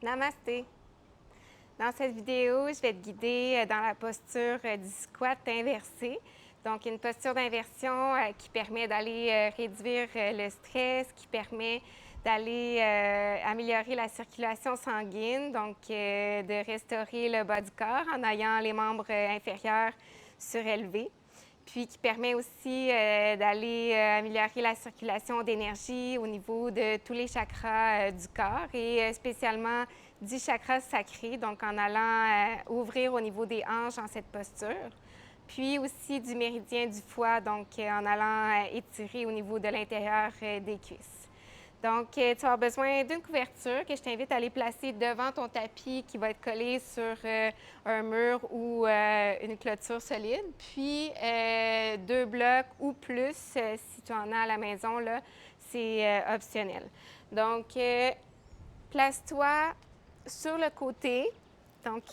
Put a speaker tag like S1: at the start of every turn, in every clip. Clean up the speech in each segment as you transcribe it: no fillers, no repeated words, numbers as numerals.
S1: Namasté! Dans cette vidéo, je vais te guider dans la posture du squat inversé. Donc, une posture d'inversion qui permet d'aller réduire le stress, qui permet d'aller améliorer la circulation sanguine, donc de restaurer le bas du corps en ayant les membres inférieurs surélevés. Puis qui permet aussi d'aller améliorer la circulation d'énergie au niveau de tous les chakras du corps et spécialement du chakra sacré, donc en allant ouvrir au niveau des hanches dans cette posture. Puis aussi du méridien du foie, donc en allant étirer au niveau de l'intérieur des cuisses. Donc, tu vas avoir besoin d'une couverture que je t'invite à aller placer devant ton tapis qui va être collé sur un mur ou une clôture solide. Puis, 2 blocs ou plus, si tu en as à la maison, là, c'est optionnel. Donc, place-toi sur le côté, donc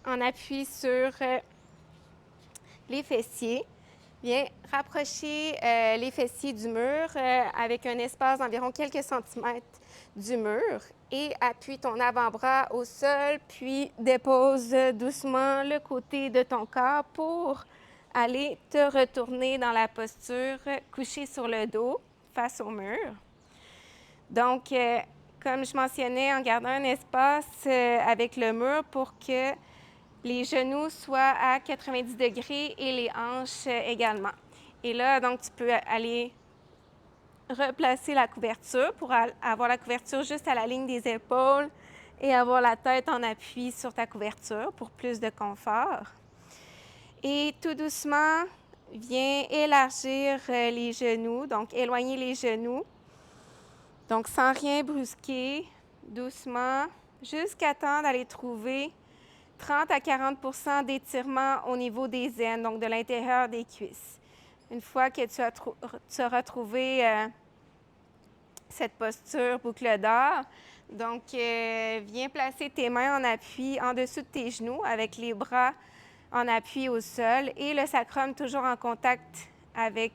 S1: en appui sur les fessiers. Viens rapprocher les fessiers du mur avec un espace d'environ quelques centimètres du mur et appuie ton avant-bras au sol, puis dépose doucement le côté de ton corps pour aller te retourner dans la posture couché sur le dos face au mur. Donc, comme je mentionnais, en gardant un espace avec le mur pour que les genoux soient à 90 degrés et les hanches également. Et là, donc, tu peux aller replacer la couverture pour avoir la couverture juste à la ligne des épaules et avoir la tête en appui sur ta couverture pour plus de confort. Et tout doucement, viens élargir les genoux, donc éloigner les genoux. Donc, sans rien brusquer, doucement, jusqu'à temps d'aller trouver 30 à 40 d'étirement au niveau des aines, donc de l'intérieur des cuisses. Une fois que tu auras trouvé cette posture boucle d'or, donc viens placer tes mains en appui en dessous de tes genoux avec les bras en appui au sol et le sacrum toujours en contact avec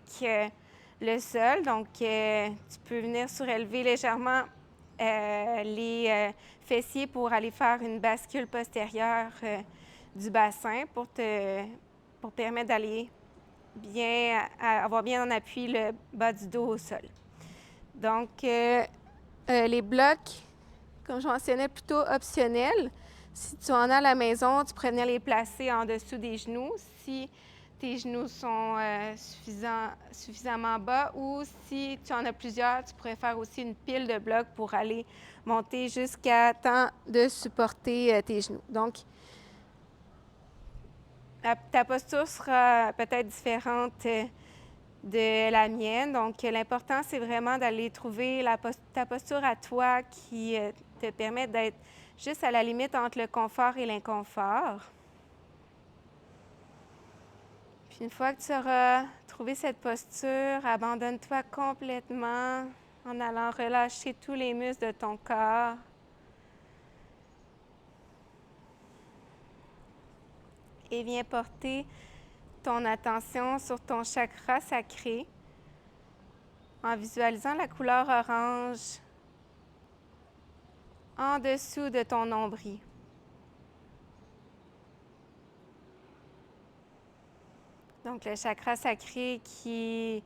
S1: le sol. Donc, tu peux venir surélever légèrement les fessiers pour aller faire une bascule postérieure du bassin pour permettre d'aller avoir bien en appui le bas du dos au sol. Donc, les blocs, comme je mentionnais, plutôt optionnels. Si tu en as à la maison, tu pourrais venir les placer en dessous des genoux si tes genoux sont suffisamment bas ou si tu en as plusieurs, tu pourrais faire aussi une pile de blocs pour aller monter jusqu'à temps de supporter tes genoux. Donc, ta posture sera peut-être différente de la mienne. Donc, l'important, c'est vraiment d'aller trouver ta posture à toi qui te permet d'être juste à la limite entre le confort et l'inconfort. Puis une fois que tu auras trouvé cette posture, abandonne-toi complètement en allant relâcher tous les muscles de ton corps. Et viens porter ton attention sur ton chakra sacré en visualisant la couleur orange en dessous de ton nombril. Donc, le chakra sacré qui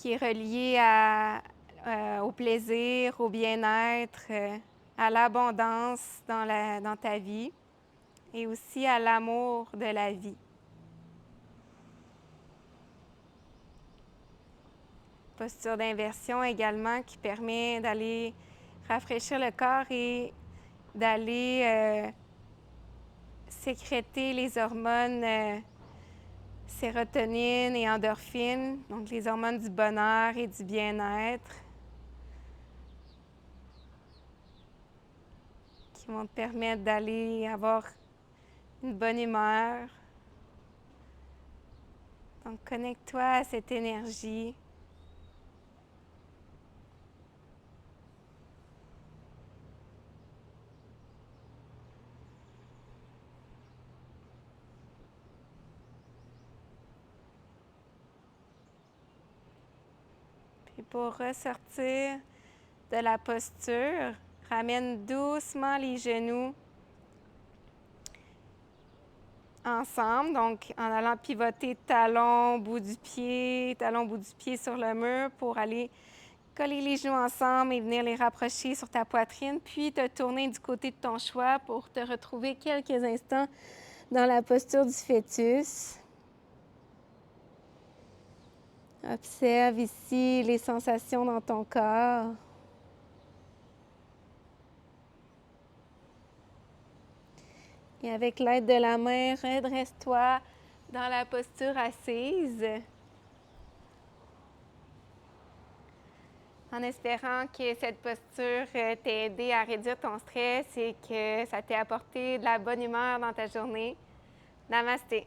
S1: est relié au plaisir, au bien-être, à l'abondance dans ta vie et aussi à l'amour de la vie. Posture d'inversion également qui permet d'aller rafraîchir le corps et d'aller sécréter les hormones sérotonine et endorphine, donc les hormones du bonheur et du bien-être, qui vont te permettre d'aller avoir une bonne humeur. Donc, connecte-toi à cette énergie. Puis pour ressortir de la posture, Ramène doucement les genoux ensemble, donc en allant pivoter talon, bout du pied sur le mur pour aller coller les genoux ensemble et venir les rapprocher sur ta poitrine, puis te tourner du côté de ton choix pour te retrouver quelques instants dans la posture du fœtus. Observe ici les sensations dans ton corps. Et avec l'aide de la main, redresse-toi dans la posture assise. En espérant que cette posture t'ait aidé à réduire ton stress et que ça t'ait apporté de la bonne humeur dans ta journée. Namasté.